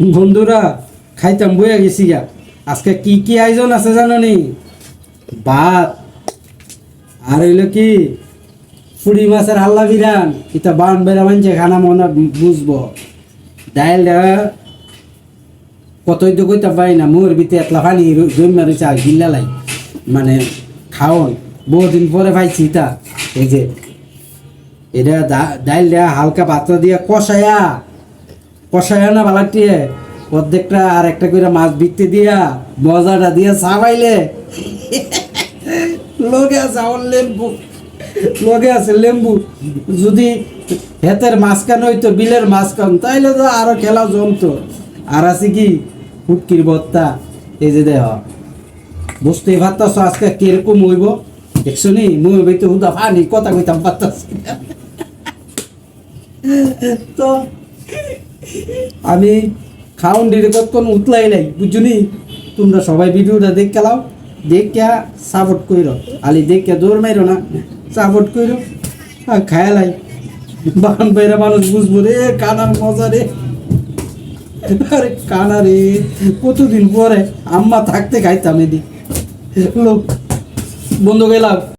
বন্ধুরা খাইতাম বইয়া গেছি গা। আজকে কি কি আয়োজন আছে জানো নি? ভাত আর হইলো কি ফুড়ি মাছের আল্লা বিরান, এটা বান বেড়া মানছে খানা মনে বুঝবো। ডাইল কতই তো কইতে পারি না, মোর ভিতরে এতলা পানি জমা রয়েছে আর গিল্লা লাই মানে খাওন বহুদিন পরে পাইছি। তা এই যে এটা ডাইল দেয়া হালকা পাত্র দিয়া কষায়া কষায়া না বালাটিয়ে অর্ধেকটা আর একটা করে মাছ বিকতে দিয়া মজাটা দিয়া চাবাইলে লগে আছে আমার লেম্বু, লগে আছে লেম্বু। যদি হেতের মাঝখান হইতো বিলের মাঝখান তাইলে তো আরো খেলা জমতো। আর আছে কি ফুটকির ভর্তা, এই যে দেহ বুঝতেই পারতাছ আজকে কিরকম হইব। দেখছো নি মুই হইতে হুদা ফানি কথা কইতাম পারতাছি না। তো আমি খাউন ডিরে কতক্ষণ উতলাই নাই বুঝুনি। তোমরা সবাই ভিডিওটা দেখে লাও, দেখিয়া সাপোর্ট কইরো, আলি দেখিয়া দৌড় মাইরো না, সাপোর্ট কইরো আর খায়ালাই। বান বাইরা মানুষ বুঝবো রে কানার মজা রে। আরে কানা রে, কতদিন পরে আম্মা থাকতে খাইতাম এদিক লোক বন্ধু গেলাম।